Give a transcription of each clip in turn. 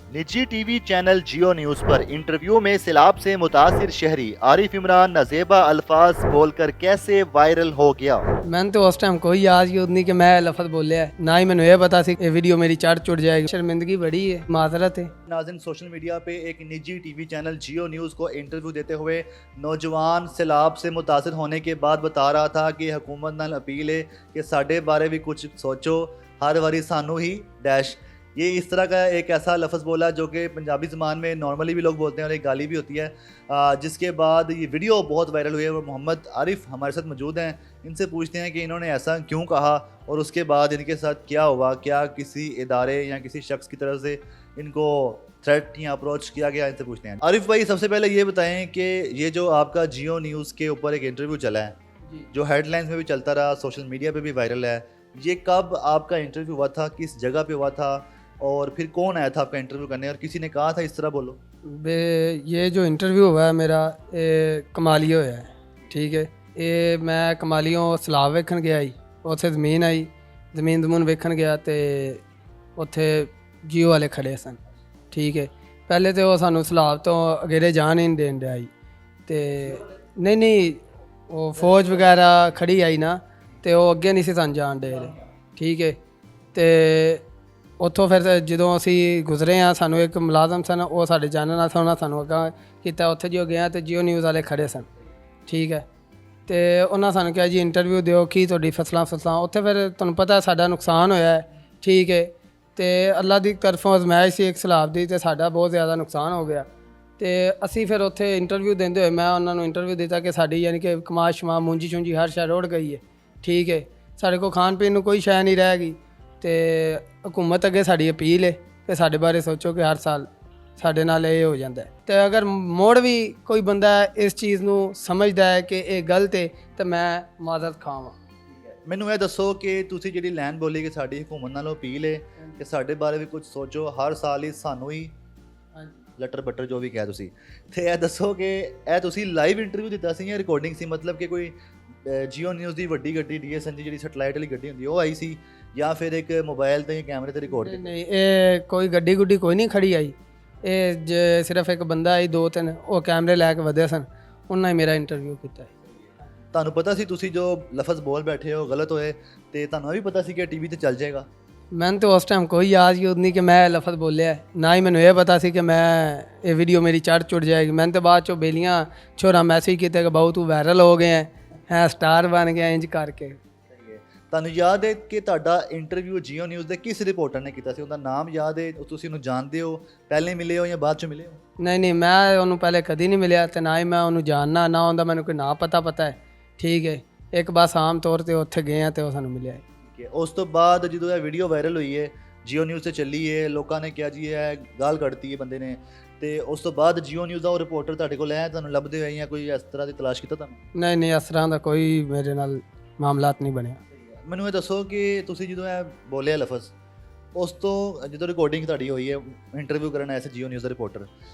निजी TV channel जियो news पर interview में सैलाब से मुतासिर शहरी आरिफ इमरान नाजेबा अल्फाज बोलकर कैसे वायरल हो गया। मैंने तो उस टाइम कोई याद ही नहीं कि मैं लफज बोलिया है, ना ही मैंने ये पता सी ये वीडियो मेरी चढ़ जाएगी। शर्मिंदगी बड़ी है, माजरत है। नाज़रीन, सोशल मीडिया पे एक निजी टीवी चैनल जियो न्यूज़ को इंटरव्यू देते हुए नौजवान सैलाब से मुतासिर होने के बाद बता रहा था कि हुकूमत नाल अपील है कि साढ़े बारे भी कुछ सोचो, हर वारी सानू ही डैश। ये इस तरह का एक ऐसा लफ्ज़ बोला जो कि पंजाबी ज़बान में नॉर्मली भी लोग बोलते हैं और एक गाली भी होती है। जिसके बाद ये वीडियो बहुत वायरल हुई है और मोहम्मद आरिफ हमारे साथ मौजूद हैं। इनसे पूछते हैं कि इन्होंने ऐसा क्यों कहा और उसके बाद इनके साथ क्या हुआ, क्या किसी इदारे या किसी शख्स की तरफ से इनको थ्रेट या अप्रोच किया गया। इनसे पूछते हैं। आरिफ भाई, सबसे पहले ये बताएं कि ये जो आपका जियो न्यूज़ के ऊपर एक इंटरव्यू चला है, जो हेडलाइंस में भी चलता रहा, सोशल मीडिया पे भी वायरल है, ये कब आपका इंटरव्यू हुआ था, किस जगह पे हुआ था और फिर कौन आया था आपका इंटरव्यू करने और किसी ने कहा था इस तरह बोलो? ये जो इंटरव्यू हुआ है मेरा, ये कमालियो है, ठीक है। ये मैं कमालियों सलाब वेखन गया ही, उत्थे ज़मीन आई, ज़मीन जमून वेखन गया तो उत्थे जियो वाले खड़े सन, ठीक है। पहले तो वो सानू सलाब तो अगेरे जान ही नहीं देन दिया ही, तो नहीं वो फौज वगैरह खड़ी आई ना, तो वो अगे नहीं सी सन जान दे रहे, ठीक है। तो ਉੱਥੋਂ ਫਿਰ ਜਦੋਂ ਅਸੀਂ ਗੁਜ਼ਰੇ ਹਾਂ, ਸਾਨੂੰ ਇੱਕ ਮੁਲਾਜ਼ਮ ਸਨ, ਉਹ ਸਾਡੇ ਜਾਣਨ ਨਾਲ ਉਹਨਾਂ ਸਾਨੂੰ ਅੱਗਾ ਕੀਤਾ। ਉੱਥੇ ਜੋ ਗਿਆ ਤੇ ਜੀਓ ਨਿਊਜ਼ ਵਾਲੇ ਖੜੇ ਸਨ, ਠੀਕ ਹੈ। ਅਤੇ ਉਹਨਾਂ ਸਾਨੂੰ ਕਿਹਾ ਜੀ ਇੰਟਰਵਿਊ ਦਿਓ, ਕੀ ਤੁਹਾਡੀ ਫਸਲਾਂ ਉੱਥੇ ਫਿਰ ਤੁਹਾਨੂੰ ਪਤਾ ਸਾਡਾ ਨੁਕਸਾਨ ਹੋਇਆ ਹੈ, ਠੀਕ ਹੈ। ਅਤੇ ਅੱਲਾ ਦੀ ਤਰਫੋਂ ਅਜ਼ਮਾਇਸ਼ ਸੀ ਇੱਕ ਸਲਾਬ ਦੀ, ਅਤੇ ਸਾਡਾ ਬਹੁਤ ਜ਼ਿਆਦਾ ਨੁਕਸਾਨ ਹੋ ਗਿਆ। ਅਤੇ ਅਸੀਂ ਫਿਰ ਉੱਥੇ ਇੰਟਰਵਿਊ ਦਿੰਦੇ ਹੋਏ ਮੈਂ ਉਹਨਾਂ ਨੂੰ ਇੰਟਰਵਿਊ ਦਿੱਤਾ ਕਿ ਸਾਡੀ ਯਾਨੀ ਕਿ ਕਮਾਸ਼ ਸ਼ਮਾ ਮੂੰਜੀ ਚੂੰਜੀ ਹਰ ਸ਼ੈ ਰੁੜ ਗਈ ਹੈ, ਠੀਕ ਹੈ। ਸਾਡੇ ਕੋਲ ਖਾਣ ਪੀਣ ਨੂੰ ਕੋਈ ਸ਼ੈ ਨਹੀਂ ਰਹਿ ਗਈ। ਅਤੇ हुकूमत अगे साड़ी अपील है कि साढ़े बारे सोचो कि हर साल साढ़े नाल ये हो जाता है। तो अगर मुड़ भी कोई बंदा इस चीज़ नू समझदा है कि ये गलत है तो मैं माजरत खावां। ਮੈਨੂੰ ਇਹ ਦੱਸੋ ਕਿ ਤੁਸੀਂ ਜਿਹੜੀ ਲਾਈਨ ਬੋਲੀ ਕਿ ਸਾਡੀ ਹਕੂਮਤ ਨਾਲੋਂ ਅਪੀਲ ਹੈ ਕਿ ਸਾਡੇ ਬਾਰੇ ਵੀ ਕੁਝ ਸੋਚੋ, ਹਰ ਸਾਲ ਹੀ ਸਾਨੂੰ ਹੀ ਲਟਰ ਬੱਟਰ ਜੋ ਵੀ ਕਿਹਾ ਤੁਸੀਂ, ਤੇ ਇਹ ਦੱਸੋ ਕਿ ਇਹ ਤੁਸੀਂ ਲਾਈਵ ਇੰਟਰਵਿਊ ਦਿੱਤਾ ਸੀ ਜਾਂ ਰਿਕਾਰਡਿੰਗ ਸੀ? ਮਤਲਬ ਕਿ ਕੋਈ ਜੀਓ ਨਿਊਜ਼ ਦੀ ਵੱਡੀ ਗੱਡੀ DSN ਦੀ ਜਿਹੜੀ ਸੈਟਲਾਈਟ ਵਾਲੀ ਗੱਡੀ ਹੁੰਦੀ ਉਹ ਆਈ ਸੀ ਜਾਂ ਫਿਰ ਇੱਕ ਮੋਬਾਈਲ ਤੇ ਕੈਮਰੇ ਤੇ ਰਿਕਾਰਡ ਕੀਤਾ? नहीं, ये कोई गड्डी गुड्डी कोई नहीं खड़ी आई, ये सिर्फ एक बंदा आई, दो तीन वो कैमरे लैके वधे सन, उन्हें मेरा इंटरव्यू किया। ਤੁਹਾਨੂੰ ਪਤਾ ਸੀ ਤੁਸੀਂ ਜੋ ਲਫ਼ਜ਼ ਬੋਲ ਬੈਠੇ ਹੋ ਗਲਤ ਹੋਏ ਤੇ ਤੁਹਾਨੂੰ ਇਹ ਵੀ ਪਤਾ ਸੀ ਕਿ ਟੀਵੀ ਤੇ ਚੱਲ ਜਾਏਗਾ? मैंने तो उस टाइम कोई याद ही नहीं कि मैं लफज बोलिया है, ना ही मैंने ये पता सी कि मैं ये वीडियो मेरी चढ़ जाएगी। मैंने तो बाद चो बेलियाँ छोरा मैसेज किए कि बहु तू वायरल हो गए हैं स्टार बन गया इंज करके। ਤੁਹਾਨੂੰ ਯਾਦ ਹੈ ਕਿ ਤੁਹਾਡਾ ਇੰਟਰਵਿਊ ਜੀਓ ਨਿਊਜ਼ ਦੇ ਕਿਸ ਰਿਪੋਰਟਰ ਨੇ ਕੀਤਾ ਸੀ? ਉਹਦਾ ਨਾਮ ਯਾਦ ਹੈ? ਤੁਸੀਂ ਉਹਨੂੰ ਜਾਣਦੇ ਹੋ? ਪਹਿਲੇ ਮਿਲੇ ਹੋ ਜਾਂ ਬਾਅਦ 'ਚ ਮਿਲੇ ਹੋ? नहीं, मैं उन्होंने पहले कभी नहीं मिलिया तो ना ही मैं उन्होंने जानना, ना उनका मैंने कोई ना पता है, ठीक है। एक बस आम तौर पर उत्थे गए हैं तो वो सानू मिले। ਉਸ ਤੋਂ ਬਾਅਦ ਜਦੋਂ ਇਹ ਵੀਡੀਓ ਵਾਇਰਲ ਹੋਈ ਹੈ, ਜੀਓ ਨਿਊਜ਼ ਤੇ ਚੱਲੀ ਹੈ, ਲੋਕਾਂ ਨੇ ਕਿਹਾ ਜੀ ਇਹ ਗਾਲ ਕੱਢਤੀ ਹੈ ਬੰਦੇ ਨੇ, ਤੇ ਉਸ ਤੋਂ ਬਾਅਦ ਜੀਓ ਨਿਊਜ਼ ਦਾ ਉਹ ਰਿਪੋਰਟਰ ਤੁਹਾਡੇ ਕੋਲ ਆਇਆ, ਤੁਹਾਨੂੰ ਲੱਭਦੇ ਹੋਏ ਜਾਂ ਕੋਈ ਇਸ ਤਰ੍ਹਾਂ ਦੀ ਤਲਾਸ਼ ਕੀਤਾ ਤੁਹਾਨੂੰ? नहीं, इस तरह का कोई मेरे नाल मामलात नहीं बने। ਮੈਨੂੰ ਇਹ ਦੱਸੋ ਕਿ ਤੁਸੀਂ ਜਦੋਂ ਇਹ ਬੋਲਿਆ ਲਫ਼ਜ਼, ਉਸ ਤੋਂ ਜਦੋਂ ਰਿਕਾर्डिंग ਤੁਹਾਡੀ हुई है, इंटरव्यू करना ऐसे जियो न्यूज़ का रिपोर्टर,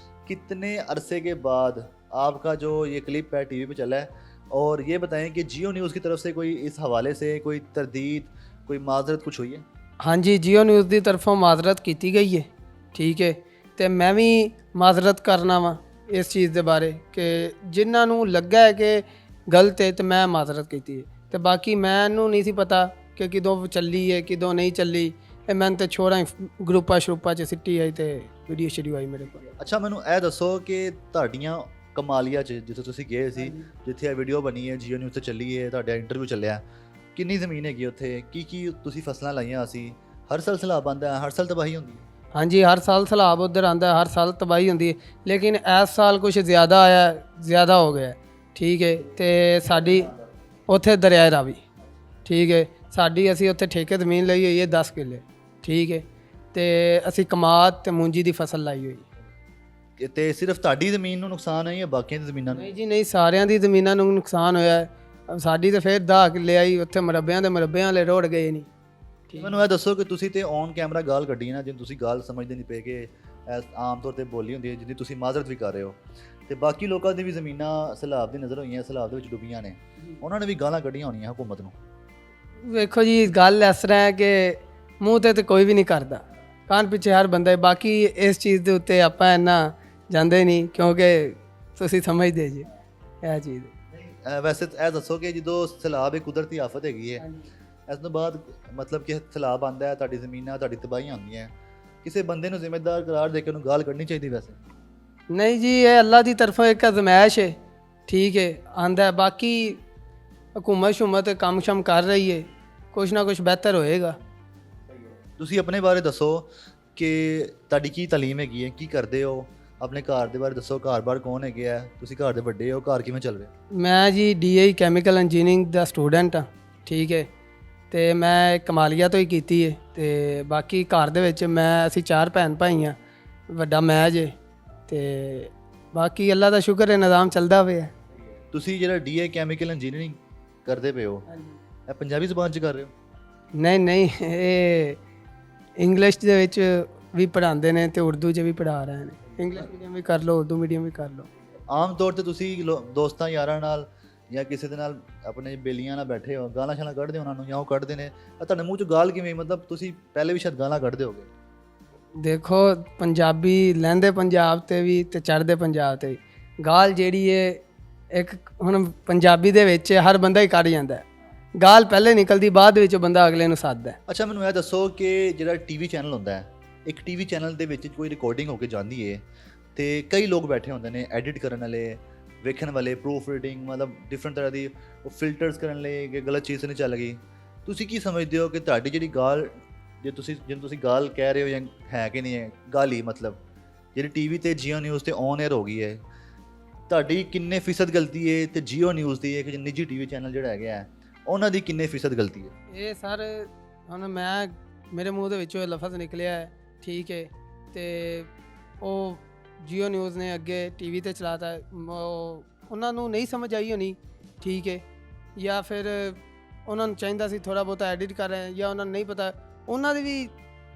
कितने अरसे के बाद आपका जो ये क्लिप है टीवी पे चला है? और ये बताएं कि जियो न्यूज़ की तरफ से कोई इस हवाले से कोई तरदीद, कोई माजरत कुछ हुई है? हाँ जी, जियो न्यूज़ की तरफों माजरत की गई है, ठीक है। तो मैं भी माजरत करना वा इस चीज़ के बारे कि जिन्होंने लगा है कि गलत है तो मैं माजरत की है। तो बाकी मैनू नहीं सी पता कि किदों चली है किदों नहीं चली, मैंने तो छोड़ा ग्रुपा श्रुपा च सिटी आई तो वीडियो शेडियो आई मेरे को। ਅੱਛਾ, ਮੈਨੂੰ ਇਹ ਦੱਸੋ ਕਿ ਤੁਹਾਡੀਆਂ ਕਮਾਲੀਆ 'ਚ ਜਿੱਥੇ ਤੁਸੀਂ ਗਏ ਸੀ, ਜਿੱਥੇ ਇਹ ਵੀਡੀਓ ਬਣੀ ਹੈ, ਜੀਓ ਨਿਊਜ਼ ਤੇ ਚੱਲੀ ਹੈ, ਤੁਹਾਡਾ ਇੰਟਰਵਿਊ ਚੱਲਿਆ, ਕਿੰਨੀ ਜ਼ਮੀਨ ਹੈਗੀ ਉੱਥੇ? ਕੀ ਤੁਸੀਂ ਫਸਲਾਂ ਲਾਈਆਂ ਸੀ? ਹਰ ਸਾਲ ਸੈਲਾਬ ਆਉਂਦਾ ਹੈ, ਹਰ ਸਾਲ ਤਬਾਹੀ ਹੁੰਦੀ ਹੈ? हाँ जी, हर साल सैलाब उधर आता है, हर साल तबाही होती है, लेकिन इस साल कुछ ज़्यादा आया, ज़्यादा हो गया, ठीक है। तो साड़ी उत्थे दरिया रावी, ठीक है, साड़ी असी उत्थे ठेके जमीन लाई हुई है 10 किले, ठीक है। तो असी कमाद ते मूंजी की फसल लाई हुई। ਤੇ ਸਿਰਫ ਤੁਹਾਡੀ ਜ਼ਮੀਨ ਨੂੰ ਨੁਕਸਾਨ ਹੈ ਜਾਂ ਬਾਕੀਆਂ ਦੀ ਜ਼ਮੀਨਾਂ ਨੂੰ? नहीं जी, नहीं, सारिਆਂ ਦੀ ਜ਼ਮੀਨਾਂ ਨੂੰ ਨੁਕਸਾਨ ਹੋਇਆ ਹੈ। ਸਾਡੀ ਤਾਂ ਫਿਰ 10 ਕਿੱਲੇ ਆਈ, ਉੱਥੇ ਮਰੱਬਿਆਂ ਦੇ ਮਰੱਬਿਆਂ ਵਾਲੇ ਰੋੜ ਗਏ ਨਹੀਂ। ਮੈਨੂੰ ਇਹ ਦੱਸੋ ਕਿ ਤੁਸੀਂ ਤੇ ਔਨ ਕੈਮਰਾ ਗਾਲ ਕੱਢੀ ਨਾ, ਜਿਹਨੂੰ ਤੁਸੀਂ ਗਾਲ ਸਮਝਦੇ ਨਹੀਂ ਪਏ ਕਿ ਆਮ ਤੌਰ ਤੇ ਬੋਲੀ ਹੁੰਦੀ ਹੈ, ਜਿਹਦੀ ਤੁਸੀਂ ਮਾਜ਼ਰਤ ਵੀ ਕਰ ਰਹੇ ਹੋ, ਤੇ ਬਾਕੀ ਲੋਕਾਂ ਦੀ ਵੀ ਜ਼ਮੀਨਾਂ ਸੈਲਾਬ ਦੀ ਨਜ਼ਰ ਹੋਈਆਂ, ਸੈਲਾਬ ਦੇ ਵਿੱਚ ਡੁੱਬੀਆਂ ਨੇ, ਉਹਨਾਂ ਨੇ ਵੀ ਗਾਲਾਂ ਕੱਢੀਆਂ ਹੋਣੀਆਂ हुकूमत ਨੂੰ। ਵੇਖੋ ਜੀ, ਗੱਲ ਇਸ ਤਰ੍ਹਾਂ ਹੈ ਕਿ ਮੂੰਹ ਤੇ ਕੋਈ ਵੀ ਨਹੀਂ ਕਰਦਾ, ਕੰਨ ਪਿੱਛੇ ਹਰ ਬੰਦਾ ਹੈ। ਬਾਕੀ ਇਸ ਚੀਜ਼ ਦੇ ਉੱਤੇ ਆਪਾਂ ਇੰਨਾ ਜਾਂਦੇ ਨਹੀਂ, ਕਿਉਂਕਿ ਤੁਸੀਂ ਸਮਝਦੇ ਜੀ ਇਹ ਚੀਜ਼। ਵੈਸੇ ਇਹ ਦੱਸੋ ਕਿ ਜਦੋਂ ਸੈਲਾਬ ਇੱਕ ਕੁਦਰਤੀ ਆਫਤ ਹੈਗੀ ਹੈ, ਇਸ ਤੋਂ ਬਾਅਦ ਮਤਲਬ ਕਿ ਸੈਲਾਬ ਆਉਂਦਾ ਹੈ, ਤੁਹਾਡੀ ਜ਼ਮੀਨਾਂ, ਤੁਹਾਡੀ ਤਬਾਹੀਆਂ ਹੁੰਦੀਆਂ, ਕਿਸੇ ਬੰਦੇ ਨੂੰ ਜ਼ਿੰਮੇਦਾਰ ਕਰਾਰ ਦੇ ਕੇ ਉਹਨੂੰ ਗਾਲ ਕੱਢਣੀ ਚਾਹੀਦੀ ਵੈਸੇ? ਨਹੀਂ ਜੀ, ਇਹ ਅੱਲਾ ਦੀ ਤਰਫੋਂ ਇੱਕ ਅਜ਼ਮਾਇਸ਼ ਹੈ, ਠੀਕ ਹੈ, ਆਂਦਾ। ਬਾਕੀ ਹਕੂਮਤ ਕੰਮ ਸ਼ਮ ਕਰ ਰਹੀ ਹੈ, ਕੁਛ ਨਾ ਕੁਛ ਬਿਹਤਰ ਹੋਏਗਾ। ਤੁਸੀਂ ਆਪਣੇ ਬਾਰੇ ਦੱਸੋ ਕਿ ਤੁਹਾਡੀ ਕੀ ਤਾਲੀਮ ਹੈਗੀ ਹੈ, ਕੀ ਕਰਦੇ ਹੋ, ਆਪਣੇ ਘਰ ਦੇ ਬਾਰੇ ਦੱਸੋ। ਘਰ-ਬਾਰ ਕੌਣ ਹੈਗੇ ਆ, ਤੁਸੀਂ ਘਰ ਦੇ ਵੱਡੇ ਹੋ, ਘਰ ਕਿਵੇਂ ਚੱਲ ਰਿਹਾ? ਮੈਂ ਜੀ DI ਕੈਮੀਕਲ ਇੰਜੀਨੀਅਰਿੰਗ ਦਾ ਸਟੂਡੈਂਟ ਹਾਂ, ਠੀਕ ਹੈ, ਅਤੇ ਮੈਂ ਕਮਾਲੀਆ ਤੋਂ ਹੀ ਕੀਤੀ ਹੈ। ਅਤੇ ਬਾਕੀ ਘਰ ਦੇ ਵਿੱਚ ਅਸੀਂ 4 ਭੈਣ ਭਾਈ ਹਾਂ, ਵੱਡਾ ਮੈਂ ਜੇ, ਅਤੇ ਬਾਕੀ ਅੱਲਾ ਦਾ ਸ਼ੁਕਰ ਹੈ, ਨਿਜ਼ਾਮ ਚੱਲਦਾ ਪਿਆ। ਤੁਸੀਂ ਜਿਹੜਾ DI ਕੈਮੀਕਲ ਇੰਜੀਨੀਅਰਿੰਗ ਕਰਦੇ ਪਏ ਹੋ, ਇਹ ਪੰਜਾਬੀ ਜ਼ੁਬਾਨ 'ਚ ਕਰ ਰਹੇ ਹੋ? ਨਹੀਂ, ਇਹ ਇੰਗਲਿਸ਼ ਦੇ ਵਿੱਚ ਵੀ ਪੜ੍ਹਾਉਂਦੇ ਨੇ ਅਤੇ ਉਰਦੂ 'ਚ ਵੀ ਪੜ੍ਹਾ ਰਹੇ ਨੇ। ਇੰਗਲਿਸ਼ ਮੀਡੀਅਮ ਵੀ ਕਰ ਲਓ, ਉਰਦੂ ਮੀਡੀਅਮ ਵੀ ਕਰ ਲਓ। ਆਮ ਤੌਰ ਤੇ ਤੁਸੀਂ ਦੋਸਤਾਂ ਯਾਰਾਂ ਨਾਲ ਜਾਂ ਕਿਸੇ ਦੇ ਨਾਲ ਆਪਣੇ ਬੇਲੀਆਂ ਨਾਲ ਬੈਠੇ ਹੋ, ਗਾਲਾਂ ਸ਼ਾਲਾਂ ਕੱਢਦੇ ਹੋ ਉਹਨਾਂ ਨੂੰ, ਜਾਂ ਉਹ ਕੱਢਦੇ ਨੇ, ਤੁਹਾਡੇ ਮੂੰਹ 'ਚ ਗਾਲ ਕਿਵੇਂ? ਮਤਲਬ ਤੁਸੀਂ ਪਹਿਲੇ ਵੀ ਸ਼ਾਇਦ ਗਾਲਾਂ ਕੱਢਦੇ ਹੋਗੇ। ਦੇਖੋ, ਪੰਜਾਬੀ ਲਹਿੰਦੇ ਪੰਜਾਬ 'ਤੇ ਵੀ ਅਤੇ ਚੜ੍ਹਦੇ ਪੰਜਾਬ 'ਤੇ ਵੀ ਗਾਲ ਜਿਹੜੀ ਹੈ, ਇੱਕ ਹੁਣ ਪੰਜਾਬੀ ਦੇ ਵਿੱਚ ਹਰ ਬੰਦਾ ਹੀ ਕੱਢ ਜਾਂਦਾ। ਗਾਲ ਪਹਿਲੇ ਨਿਕਲਦੀ, ਬਾਅਦ ਵਿੱਚ ਬੰਦਾ ਅਗਲੇ ਨੂੰ ਸੱਦਦਾ। ਅੱਛਾ, ਮੈਨੂੰ ਇਹ ਦੱਸੋ ਕਿ ਜਿਹੜਾ TV ਚੈਨਲ ਹੁੰਦਾ ਹੈ, ਇੱਕ TV ਚੈਨਲ ਦੇ ਵਿੱਚ ਕੋਈ ਰਿਕਾਰਡਿੰਗ ਹੋ ਕੇ ਜਾਂਦੀ ਹੈ ਤੇ ਕਈ ਲੋਕ ਬੈਠੇ ਹੁੰਦੇ ਨੇ, ਐਡਿਟ ਕਰਨ ਵਾਲੇ, ਵੇਖਣ ਵਾਲੇ, ਪ੍ਰੂਫ ਰੀਡਿੰਗ, ਮਤਲਬ ਡਿਫਰੈਂਟ ਤਰ੍ਹਾਂ ਦੀ ਉਹ ਫਿਲਟਰਸ ਕਰਨ ਲਈ ਕਿ ਗਲਤ ਚੀਜ਼ ਨਹੀਂ ਚੱਲ ਗਈ। ਤੁਸੀਂ ਕੀ ਸਮਝਦੇ ਹੋ ਕਿ ਤੁਹਾਡੀ ਜਿਹੜੀ ਗਾਲ, ਜਿਹਨੂੰ ਤੁਸੀਂ ਗਾਲ ਕਹਿ ਰਹੇ ਹੋ, ਜਾਂ ਹੈ ਕਿ ਨਹੀਂ ਹੈ ਗਾਲੀ, ਮਤਲਬ ਜਿਹੜੀ TV ਤੇ ਜੀਓ ਨਿਊਜ਼ ਤੇ ਔਨ 에ਅਰ ਹੋ ਗਈ ਹੈ, ਤੁਹਾਡੀ ਕਿੰਨੇ ਫੀਸਦ ਗਲਤੀ ਹੈ, ਤੇ ਜੀਓ ਨਿਊਜ਼ ਦੀ ਇੱਕ ਨਿੱਜੀ TV ਚੈਨਲ ਜਿਹੜਾ ਹੈਗਾ ਹੈ, ਉਹਨਾਂ ਦੀ ਕਿੰਨੇ ਫੀਸਦ ਗਲਤੀ ਹੈ? ਇਹ ਸਰ ਹੁਣ ਮੇਰੇ ਮੂੰਹ ਦੇ ਵਿੱਚੋਂ ਇਹ ਲਫ਼ਜ਼ ਨਿਕਲਿਆ ਹੈ, ਠੀਕ ਹੈ, ਅਤੇ ਉਹ ਜੀਓ ਨਿਊਜ਼ ਨੇ ਅੱਗੇ TV ਤੇ ਚਲਾਤਾ, ਉਹਨਾਂ ਨੂੰ ਨਹੀਂ ਸਮਝ ਆਈ ਹੋਣੀ, ਠੀਕ ਹੈ, ਜਾਂ ਫਿਰ ਉਹਨਾਂ ਨੂੰ ਚਾਹੀਦਾ ਸੀ ਥੋੜ੍ਹਾ ਬਹੁਤਾ ਐਡਿਟ ਕਰ ਰਹੇ, ਜਾਂ ਉਹਨਾਂ ਨੂੰ ਨਹੀਂ ਪਤਾ, ਉਹਨਾਂ ਦੀ ਵੀ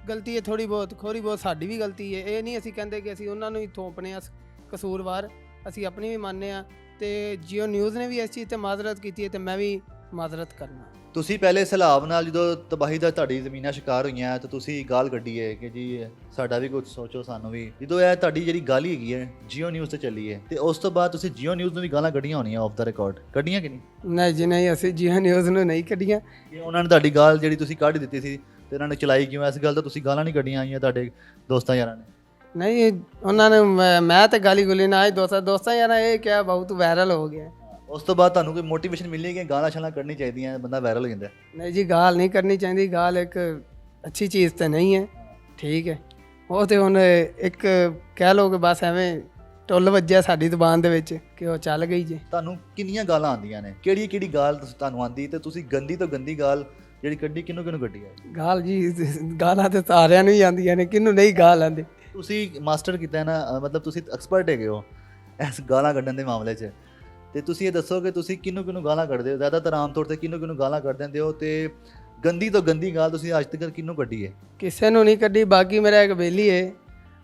ਗਲਤੀ ਹੈ ਥੋੜ੍ਹੀ ਬਹੁਤ ਸਾਡੀ ਵੀ ਗਲਤੀ ਹੈ। ਇਹ ਨਹੀਂ ਅਸੀਂ ਕਹਿੰਦੇ ਕਿ ਅਸੀਂ ਉਹਨਾਂ ਨੂੰ ਹੀ ਥੋਪਣੇ ਆ ਕਸੂਰਵਾਰ, ਅਸੀਂ ਆਪਣੀ ਵੀ ਮੰਨਦੇ ਹਾਂ, ਅਤੇ ਜੀਓ ਨਿਊਜ਼ ਨੇ ਵੀ ਇਸ ਚੀਜ਼ 'ਤੇ ਮਾਜ਼ਰਤ ਕੀਤੀ ਹੈ, ਅਤੇ ਮੈਂ ਵੀ ਮਾਜ਼ਰਤ ਕਰਨਾ। ਤੁਸੀਂ ਪਹਿਲੇ ਸੈਲਾਬ ਨਾਲ ਜਦੋਂ ਤਬਾਹੀ ਦਾ ਤੁਹਾਡੀ ਜ਼ਮੀਨਾਂ ਸ਼ਿਕਾਰ ਹੋਈਆਂ ਤਾਂ ਤੁਸੀਂ ਗਾਲ ਕੱਢੀ ਹੈ ਕਿ ਜੀ ਸਾਡਾ ਵੀ ਕੁਝ ਸੋਚੋ, ਸਾਨੂੰ ਵੀ। ਜਦੋਂ ਇਹ ਤੁਹਾਡੀ ਜਿਹੜੀ ਗਾਲੀ ਹੈਗੀ ਹੈ ਜੀਓ ਨਿਊਜ਼ ਤੇ ਚੱਲੀ ਹੈ, ਤੇ ਉਸ ਤੋਂ ਬਾਅਦ ਤੁਸੀਂ ਜੀਓ ਨਿਊਜ਼ ਨੂੰ ਵੀ ਗਾਲਾਂ ਕੱਢੀਆਂ ਹੋਣੀਆਂ ਆਫ ਦਾ ਰਿਕਾਰਡ, ਕੱਢੀਆਂ ਕਿ ਨਹੀਂ? ਨਹੀਂ ਜੀ, ਨਹੀਂ, ਅਸੀਂ ਜੀਓ ਨਿਊਜ਼ ਨੂੰ ਨਹੀਂ ਕੱਢੀਆਂ। ਉਹਨਾਂ ਨੇ ਤੁਹਾਡੀ ਗਾਲ ਜਿਹੜੀ ਤੁਸੀਂ ਕੱਢ ਦਿੱਤੀ ਸੀ ਤੇ ਇਹਨਾਂ ਨੇ ਚਲਾਈ ਕਿਉਂ? ਇਸ ਗੱਲ ਤਾਂ ਤੁਸੀਂ ਗਾਲਾਂ ਨਹੀਂ ਕੱਢੀਆਂ ਆਈਆਂ ਤੁਹਾਡੇ ਦੋਸਤਾਂ ਯਾਰਾਂ ਨੇ? ਨਹੀਂ, ਉਹਨਾਂ ਨੇ ਮੈਂ ਤਾਂ ਗਾਲੀ ਗੁਲੀ ਨਾ ਆਈ, ਦੋਸਤਾਂ ਯਾਰਾਂ ਇਹ ਕਿਹਾ ਬਹੁਤ ਵਾਇਰਲ ਹੋ ਗਿਆ। ਉਸ ਤੋਂ ਬਾਅਦ ਤੁਹਾਨੂੰ ਕੋਈ ਮੋਟੀਵੇਸ਼ਨ ਮਿਲੀ ਕਿ ਗਾਲਾਂ ਸ਼ਾਲਾਂ ਕੱਢਣੀ ਚਾਹੀਦੀਆਂ, ਬੰਦਾ ਵਾਇਰਲ ਹੋ ਜਾਂਦਾ? ਨਹੀਂ ਜੀ, ਗਾਲ ਨਹੀਂ ਕਰਨੀ ਚਾਹੀਦੀ, ਗਾਲ ਇੱਕ ਅੱਛੀ ਚੀਜ਼ ਤਾਂ ਨਹੀਂ ਹੈ, ਠੀਕ ਹੈ। ਉਹ ਤਾਂ ਹੁਣ ਇੱਕ ਕਹਿ ਲਓ ਕਿ ਬਸ ਐਵੇਂ ਟੁੱਲ ਵੱਜਿਆ ਸਾਡੀ ਜ਼ੁਬਾਨ ਦੇ ਵਿੱਚ ਕਿ ਉਹ ਚੱਲ ਗਈ ਜੀ। ਤੁਹਾਨੂੰ ਕਿੰਨੀਆਂ ਗਾਲਾਂ ਆਉਂਦੀਆਂ ਨੇ? ਕਿਹੜੀ ਗਾਲ ਤੁਹਾਨੂੰ ਆਉਂਦੀ, ਤੇ ਤੁਸੀਂ ਗੰਦੀ ਤੋਂ ਗੰਦੀ ਗਾਲ ਜਿਹੜੀ ਕੱਢੀ ਕਿਹਨੂੰ ਕੱਢੀ ਹੈ? ਗਾਲ ਜੀ, ਗਾਲਾਂ ਤਾਂ ਸਾਰਿਆਂ ਨੂੰ ਹੀ ਆਉਂਦੀਆਂ ਨੇ, ਕਿਹਨੂੰ ਨਹੀਂ ਗਾਲ ਆਉਂਦੀ। ਤੁਸੀਂ ਮਾਸਟਰ ਕੀਤਾ ਨਾ, ਮਤਲਬ ਤੁਸੀਂ ਐਕਸਪਰਟ ਹੈਗੇ ਹੋ ਇਸ ਗਾਲਾਂ ਕੱਢਣ ਦੇ ਮਾਮਲੇ 'ਚ, ਤੇ ਤੁਸੀਂ ਇਹ ਦੱਸੋ ਕਿ ਤੁਸੀਂ ਕਿਹਨੂੰ ਗਾਲਾਂ ਕੱਢਦੇ ਹੋ? ਜ਼ਿਆਦਾਤਰ ਆਮ ਤੌਰ ਤੇ ਕਿਹਨੂੰ ਗਾਲਾਂ ਕੱਢ ਦਿੰਦੇ ਹੋ, ਤੇ ਗੰਦੀ ਤੋਂ ਗੰਦੀ ਗਾਲ ਤੁਸੀਂ ਅੱਜ ਤੱਕ ਕਿਹਨੂੰ ਕੱਢੀ ਹੈ? ਕਿਸੇ ਨੂੰ ਨਹੀਂ ਕੱਢੀ। ਬਾਕੀ ਮੇਰਾ ਇੱਕ ਬੇਲੀ ਹੈ,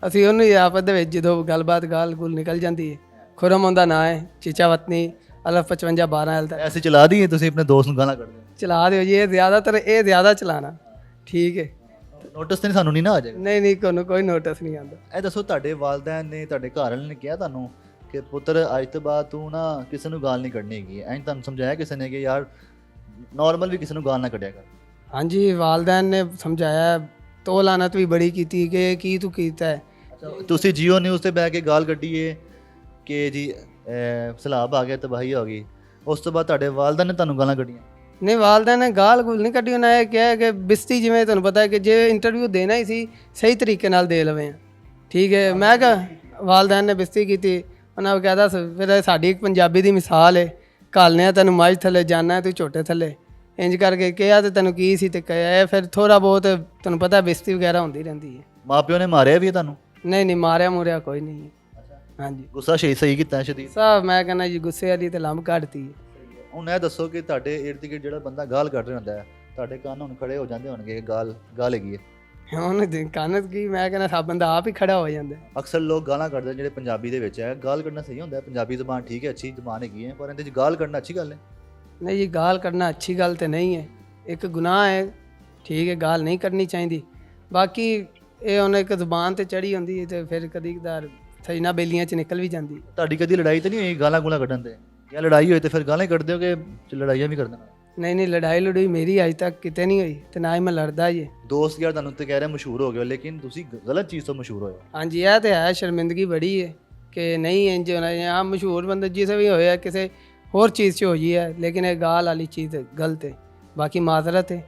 ਅਸੀਂ ਉਹਨੂੰ ਆਪਸ ਦੇ ਵਿੱਚ ਜਦੋਂ ਗੱਲਬਾਤ ਗਾਲ ਗੁਲ ਨਿਕਲ ਜਾਂਦੀ ਹੈ, ਖੁਰਮ ਉਹਦਾ ਨਾਂ ਹੈ, ਚੀਚਾ ਵਤਨੀ, ਅਲਫ 5512 ਤੱਕ ਐਸੇ ਚਲਾ ਦਈਏ। ਤੁਸੀਂ ਆਪਣੇ ਦੋਸਤ ਨੂੰ ਗਾਲਾਂ ਕੱਢਦੇ ਹੋ? ਚਲਾ ਦਿਓ ਜੀ, ਇਹ ਜ਼ਿਆਦਾ ਚਲਾਣਾ, ਠੀਕ ਹੈ। ਨੋਟਿਸ ਤਾਂ ਸਾਨੂੰ ਨਹੀਂ ਨਾ ਆ ਜਾਏਗਾ? ਨਹੀਂ, ਕੋਈ ਨੋਟਿਸ ਨਹੀਂ ਆਉਂਦਾ। ਇਹ ਦੱਸੋ, ਤੁਹਾਡੇ ਵਾਲਿदैन ਨੇ, ਤੁਹਾਡੇ ਘਰ ਵਾਲੇ ਨੇ ਕਿਹਾ ਤੁਹਾਨੂੰ ਕਿ ਪੁੱਤਰ ਅੱਜ ਤੋਂ ਬਾਅਦ ਤੂੰ ਨਾ ਕਿਸੇ ਨੂੰ ਗਾਲ ਨਹੀਂ ਕੱਢਣੀ ਹੈਗੀ, ਐਂ ਤੁਹਾਨੂੰ ਸਮਝਾਇਆ ਕਿਸੇ ਨੇ ਕਿ ਯਾਰ ਨਾਰਮਲ ਵੀ ਕਿਸੇ ਨੂੰ ਗਾਲ ਨਾ ਕੱਢਿਆ ਕਰ? ਹਾਂਜੀ, ਵਾਲਿदैन ਨੇ ਸਮਝਾਇਆ, ਤੋ ਲਾਨਤ ਵੀ ਬੜੀ ਕੀਤੀ ਕਿ ਕੀ ਤੂੰ ਕੀਤਾ ਹੈ। ਤੁਸੀਂ ਜੀਓ ਨਿਊਜ਼ ਤੇ ਬਹਿ ਕੇ ਗਾਲ ਕੱਢੀਏ ਕਿ ਜੀ ਸੈਲਾਬ ਆ ਗਿਆ, ਤਬਾਹੀ ਹੋ ਗਈ, ਉਸ ਤੋਂ ਬਾਅਦ ਤੁਹਾਡੇ ਵਾਲਿदैन ਨੇ ਤੁਹਾਨੂੰ ਗਾਲਾਂ ਕੱਢੀਆਂ? ਨਹੀਂ, ਵਾਲਿदैन ਨੇ ਗਾਲ ਗੁਲ ਨਹੀਂ ਕੱਢੀ, ਉਹਨਾਂ ਇਹ ਕਿਹਾ ਕਿ ਬਿਸਤੀ, ਜਿਵੇਂ ਤੁਹਾਨੂੰ ਪਤਾ ਹੈ ਕਿ ਜੇ ਇੰਟਰਵਿਊ ਦੇਣਾ ਹੀ ਸੀ ਸਹੀ ਤਰੀਕੇ ਨਾਲ ਦੇ ਲਵੇਂ, ਠੀਕ ਹੈ। ਮੈਂ ਕਿਹਾ ਵਾਲਿदैन ਨੇ ਬਿਸਤੀ ਕੀਤੀ, ਉਹਨਾਂ ਨੂੰ ਕਹਿਦਾ ਫਿਰ ਸਾਡੀ ਇੱਕ ਪੰਜਾਬੀ ਦੀ ਮਿਸਾਲ ਹੈ, ਘਾਲਨੇ ਤੈਨੂੰ ਮੱਝ ਥੱਲੇ, ਜਾਣਾ ਤੂੰ ਝੋਟੇ ਥੱਲੇ, ਇੰਜ ਕਰਕੇ ਕਿਹਾ, ਤੇ ਤੈਨੂੰ ਕੀ ਸੀ ਤੇ ਕਿਹਾ। ਫਿਰ ਥੋੜ੍ਹਾ ਬਹੁਤ ਤੁਹਾਨੂੰ ਪਤਾ ਬਿਸਤੀ ਵਗੈਰਾ ਹੁੰਦੀ ਰਹਿੰਦੀ ਹੈ। ਮਾਂ ਪਿਓ ਨੇ ਮਾਰਿਆ ਵੀ ਤੁਹਾਨੂੰ? ਨਹੀਂ, ਮਾਰਿਆ ਮੁਰਿਆ ਕੋਈ ਨਹੀਂ। ਹਾਂਜੀ, ਗੁੱਸਾ ਸਹੀ ਕੀਤਾ ਸ਼ਦੀਦ ਸਾਹਿਬ? ਮੈਂ ਕਹਿੰਦਾ ਜੀ, ਗੁੱਸੇ ਵਾਲੀ ਤੇ ਲੰਮ ਕੱਢਤੀ। ਹੁਣ ਇਹ ਦੱਸੋ ਕਿ ਤੁਹਾਡੇ ਇਰਦ ਗਿਰਦ ਜਿਹੜਾ ਬੰਦਾ ਗਾਲ ਕੱਢ ਰਿਹਾ ਹੁੰਦਾ ਹੈ, ਤੁਹਾਡੇ ਕੰਨ ਹੁਣ ਖੜੇ ਹੋ ਜਾਂਦੇ ਹੋਣਗੇ ਗਾਲ ਹੈਗੀ ਹੈ? ਹੁਣ ਕੰਨ ਕੀ, ਮੈਂ ਕਹਿੰਦਾ ਸਭ ਬੰਦਾ ਆਪ ਹੀ ਖੜਾ ਹੋ ਜਾਂਦਾ। ਅਕਸਰ ਲੋਕ ਗਾਲਾਂ ਕੱਢਦੇ ਜਿਹੜੇ ਪੰਜਾਬੀ ਦੇ ਵਿੱਚ ਹੈ, ਗਾਲ ਕੱਢਣਾ ਸਹੀ ਹੁੰਦਾ? ਪੰਜਾਬੀ ਜ਼ੁਬਾਨ ਠੀਕ ਹੈ, ਅੱਛੀ ਜ਼ੁਬਾਨ ਹੈਗੀ ਹੈ, ਪਰ ਇਹਦੇ 'ਚ ਗਾਲ ਕੱਢਣਾ ਅੱਛੀ ਗੱਲ ਹੈ? ਨਹੀਂ ਜੀ, ਗਾਲ ਕੱਢਣਾ ਅੱਛੀ ਗੱਲ ਤਾਂ ਨਹੀਂ ਹੈ, ਇੱਕ ਗੁਨਾਹ ਹੈ, ਠੀਕ ਹੈ, ਗਾਲ ਨਹੀਂ ਕੱਢਣੀ ਚਾਹੀਦੀ। ਬਾਕੀ ਇਹ ਹੁਣ ਇੱਕ ਜ਼ੁਬਾਨ ਤੇ ਚੜੀ ਹੁੰਦੀ ਹੈ ਤੇ ਫਿਰ ਕਦੀ ਕਦਾਰ ਸਜਣਾ ਬੇਲੀਆਂ 'ਚ ਨਿਕਲ ਵੀ ਜਾਂਦੀ। ਤੁਹਾਡੀ ਕਦੀ ਲੜਾਈ ਤਾਂ ਨਹੀਂ ਹੋਈ ਗਾਲਾਂ ਗੂਲਾਂ ਕੱਢਣ ਤੇ, ਜਾਂ ਲੜਾਈ ਹੋਈ ਤੇ ਫਿਰ ਗਾਲਾਂ ਹੀ ਕੱਢਦੇ ਹੋ ਕਿ ਲੜਾਈਆਂ ਵੀ ਕਰਦੇ ਹੋ? ਨਹੀਂ ਨਹੀਂ, ਲੜਾਈ ਲੜੂਈ ਮੇਰੀ ਅੱਜ ਤੱਕ ਕਿਤੇ ਨਹੀਂ ਹੋਈ ਤੇ ਨਾ ਹੀ ਮੈਂ ਲੜਦਾ ਜੀ। ਦੋਸਤ ਯਾਰ ਤੁਹਾਨੂੰ ਤੇ ਕਹਿ ਰਿਹਾ ਮਸ਼ਹੂਰ ਹੋ ਗਏ ਹੋ, ਲੇਕਿਨ ਤੁਸੀਂ ਗਲਤ ਚੀਜ਼ ਤੋਂ ਮਸ਼ਹੂਰ ਹੋਏ ਹੋ। ਹਾਂਜੀ ਇਹ ਤੇ ਹੈ, ਸ਼ਰਮਿੰਦਗੀ ਬੜੀ ਹੈ ਕਿ ਨਹੀਂ ਇੰਜ ਹੋਣਾ ਜਾਂ ਮਸ਼ਹੂਰ ਬੰਦੇ ਜਿਸੇ ਵੀ ਹੋਇਆ ਕਿਸੇ ਹੋਰ ਚੀਜ਼ 'ਚ ਹੋਈ ਹੈ, ਲੇਕਿਨ ਇਹ ਗਾਲ ਵਾਲੀ ਚੀਜ਼ ਗਲਤ ਹੈ। ਬਾਕੀ ਮਾਜ਼ਰਤ ਹੈ।